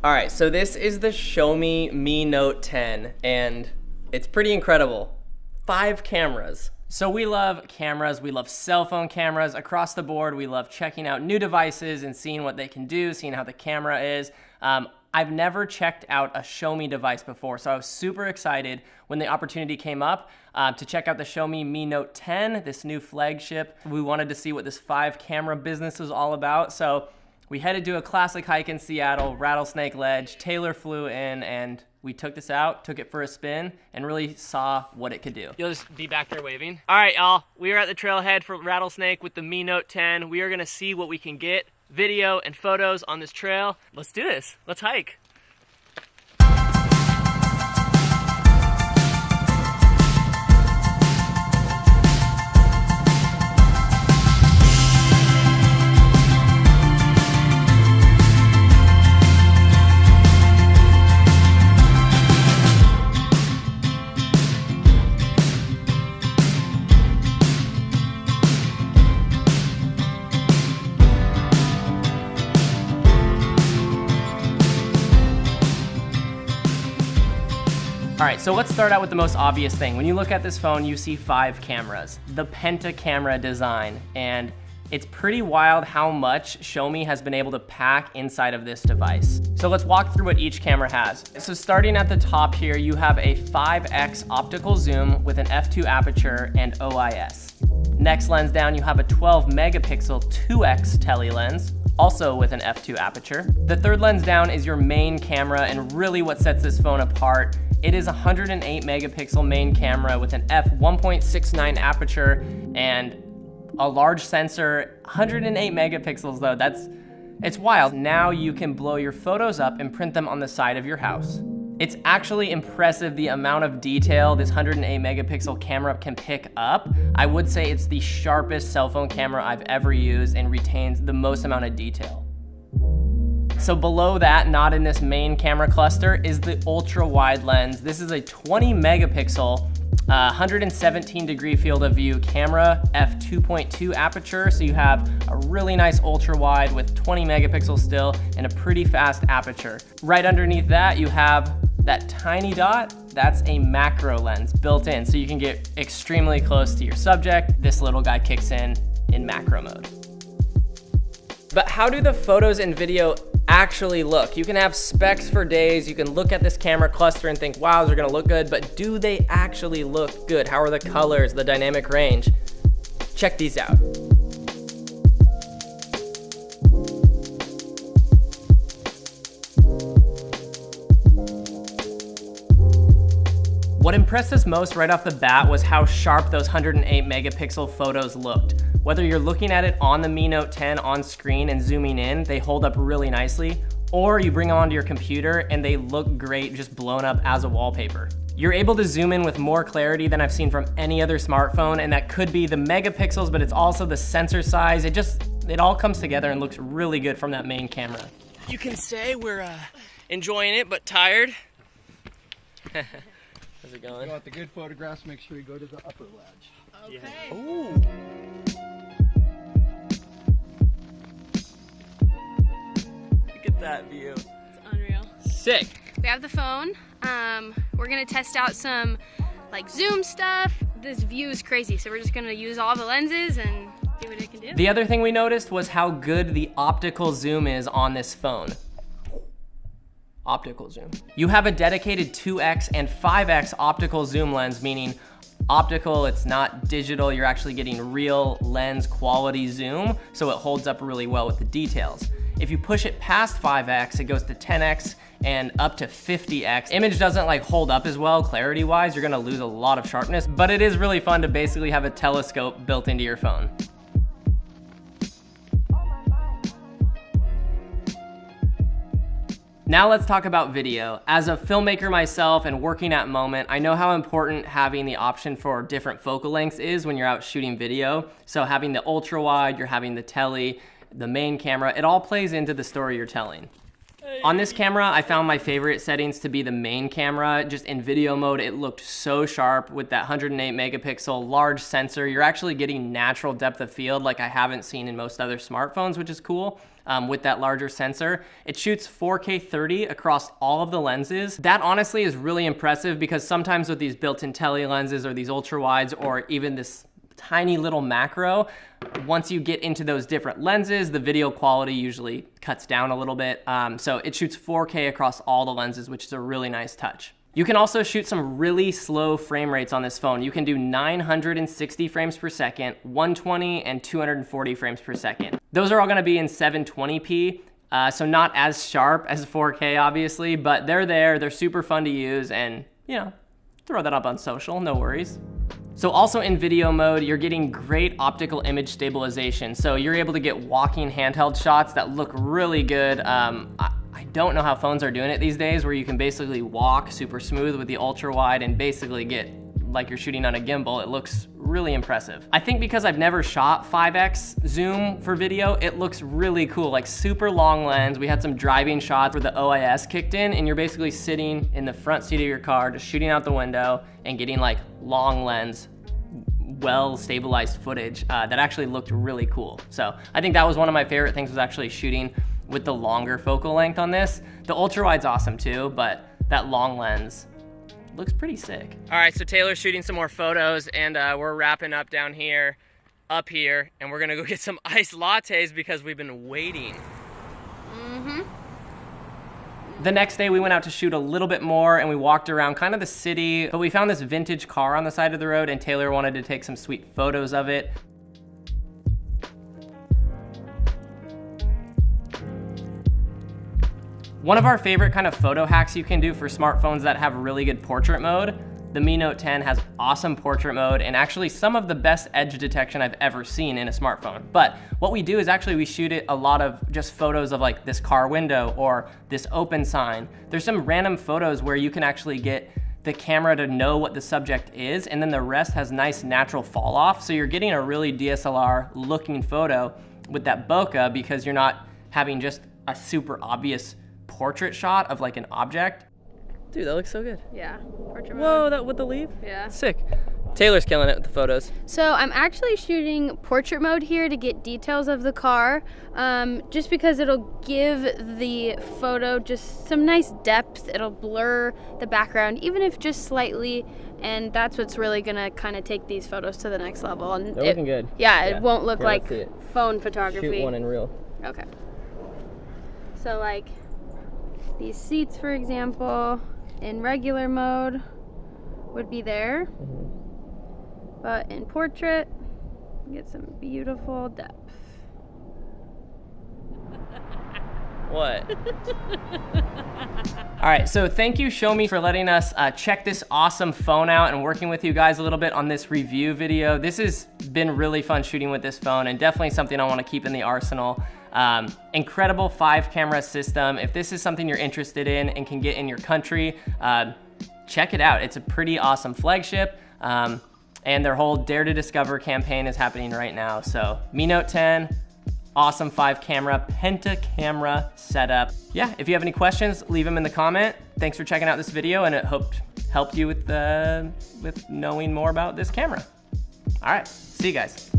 All right, so this is the Xiaomi Mi Note 10, and it's pretty incredible. 5 cameras. So we love cameras, we love cell phone cameras across the board. We love checking out new devices and seeing what they can do, seeing how the camera is. I've never checked out a Xiaomi device before, so I was super excited when the opportunity came up to check out the Xiaomi Mi Note 10, this new flagship. We wanted to see what this 5 camera business was all about, so we headed to a classic hike in Seattle, Rattlesnake Ledge. Taylor flew in and we took this out, took it for a spin, and really saw what it could do. You'll just be back there waving. All right, y'all, we are at the trailhead for Rattlesnake with the Mi Note 10. We are gonna see what we can get, video and photos on this trail. Let's do this, let's hike. All right, so let's start out with the most obvious thing. When you look at this phone, you see 5 cameras, the Penta camera design, and it's pretty wild how much Xiaomi has been able to pack inside of this device. So let's walk through what each camera has. So starting at the top here, you have a 5x optical zoom with an f2 aperture and OIS. Next lens down, you have a 12 megapixel 2x tele lens, also with an f2 aperture. The third lens down is your main camera, and really what sets this phone apart. It is a 108 megapixel main camera with an f1.69 aperture and a large sensor. 108 megapixels though, it's wild. Now you can blow your photos up and print them on the side of your house. It's actually impressive the amount of detail this 108 megapixel camera can pick up. I would say it's the sharpest cell phone camera I've ever used and retains the most amount of detail. So below that, not in this main camera cluster, is the ultra wide lens. This is a 20 megapixel, 117 degree field of view camera, f2.2 aperture. So you have a really nice ultra wide with 20 megapixels still and a pretty fast aperture. Right underneath that, you have that tiny dot. That's a macro lens built in. So you can get extremely close to your subject. This little guy kicks in macro mode. But how do the photos and video actually look? You can have specs for days, you can look at this camera cluster and think, wow, they're gonna look good, but do they actually look good? How are the colors, the dynamic range? Check these out. What impressed us most right off the bat was how sharp those 108 megapixel photos looked. Whether you're looking at it on the Mi Note 10 on screen and zooming in, they hold up really nicely, or you bring them onto your computer and they look great just blown up as a wallpaper. You're able to zoom in with more clarity than I've seen from any other smartphone, and that could be the megapixels, but it's also the sensor size. It all comes together and looks really good from that main camera. You can say we're enjoying it, but tired. How's it going? You want the good photographs, make sure you go to the upper ledge. Okay. Yeah. Ooh. Look at that view. It's unreal. Sick. We have the phone. We're gonna test out some like zoom stuff. This view is crazy, so we're just gonna use all the lenses and see what it can do. The other thing we noticed was how good the optical zoom is on this phone. Optical zoom. You have a dedicated 2x and 5x optical zoom lens, meaning optical, it's not digital, you're actually getting real lens quality zoom, so it holds up really well with the details. If you push it past 5x, it goes to 10x and up to 50x. Image doesn't like hold up as well clarity-wise, you're gonna lose a lot of sharpness, but it is really fun to basically have a telescope built into your phone. Now let's talk about video. As a filmmaker myself and working at Moment, I know how important having the option for different focal lengths is when you're out shooting video. So having the ultra wide, you're having the tele, the main camera, it all plays into the story you're telling. On this camera, I found my favorite settings to be the main camera. Just in video mode, it looked so sharp with that 108 megapixel large sensor. You're actually getting natural depth of field like I haven't seen in most other smartphones, which is cool. With that larger sensor. It shoots 4K 30 across all of the lenses. That honestly is really impressive because sometimes with these built-in tele lenses or these ultra wides or even this tiny little macro, once you get into those different lenses, the video quality usually cuts down a little bit. So it shoots 4K across all the lenses, which is a really nice touch. You can also shoot some really slow frame rates on this phone. You can do 960 frames per second, 120, and 240 frames per second. Those are all gonna be in 720p, so not as sharp as 4K obviously, but they're there, they're super fun to use, and you know, throw that up on social, no worries. So also in video mode, you're getting great optical image stabilization. So you're able to get walking handheld shots that look really good. I don't know how phones are doing it these days where you can basically walk super smooth with the ultra wide and basically get like you're shooting on a gimbal. It looks really impressive. I think because I've never shot 5x zoom for video, it looks really cool, like super long lens. We had some driving shots where the OIS kicked in and you're basically sitting in the front seat of your car, just shooting out the window and getting like long lens, well stabilized footage that actually looked really cool. So I think that was one of my favorite things was actually shooting with the longer focal length on this. The ultra wide's awesome too, but that long lens looks pretty sick. All right, so Taylor's shooting some more photos and we're wrapping up down here, up here, and we're gonna go get some iced lattes because we've been waiting. The next day we went out to shoot a little bit more and we walked around kind of the city, but we found this vintage car on the side of the road and Taylor wanted to take some sweet photos of it. One of our favorite kind of photo hacks you can do for smartphones that have really good portrait mode, the Mi Note 10 has awesome portrait mode and actually some of the best edge detection I've ever seen in a smartphone. But what we do is actually we shoot it a lot of just photos of like this car window or this open sign. There's some random photos where you can actually get the camera to know what the subject is and then the rest has nice natural fall off. So you're getting a really DSLR looking photo with that bokeh because you're not having just a super obvious portrait shot of like an object. Dude, that looks so good. Yeah, portrait mode. Whoa, that with the leaf? Yeah. Sick. Taylor's killing it with the photos. So I'm actually shooting portrait mode here to get details of the car, just because it'll give the photo just some nice depth. It'll blur the background, even if just slightly, and that's what's really gonna kind of take these photos to the next level. And they're looking good. Yeah, it won't look Here, like let's see it. phone photography. Shoot one in real. Okay. So like these seats, for example, in regular mode would be there, but in portrait, you get some beautiful depth. What? All right, so thank you Xiaomi for letting us check this awesome phone out and working with you guys a little bit on this review video. This has been really fun shooting with this phone and definitely something I want to keep in the arsenal. Incredible 5-camera system. If this is something you're interested in and can get in your country, check it out. It's a pretty awesome flagship. And their whole Dare to Discover campaign is happening right now. So Mi Note 10, awesome 5-camera Penta camera setup. Yeah, if you have any questions, leave them in the comment. Thanks for checking out this video and it helped you with knowing more about this camera. All right, see you guys.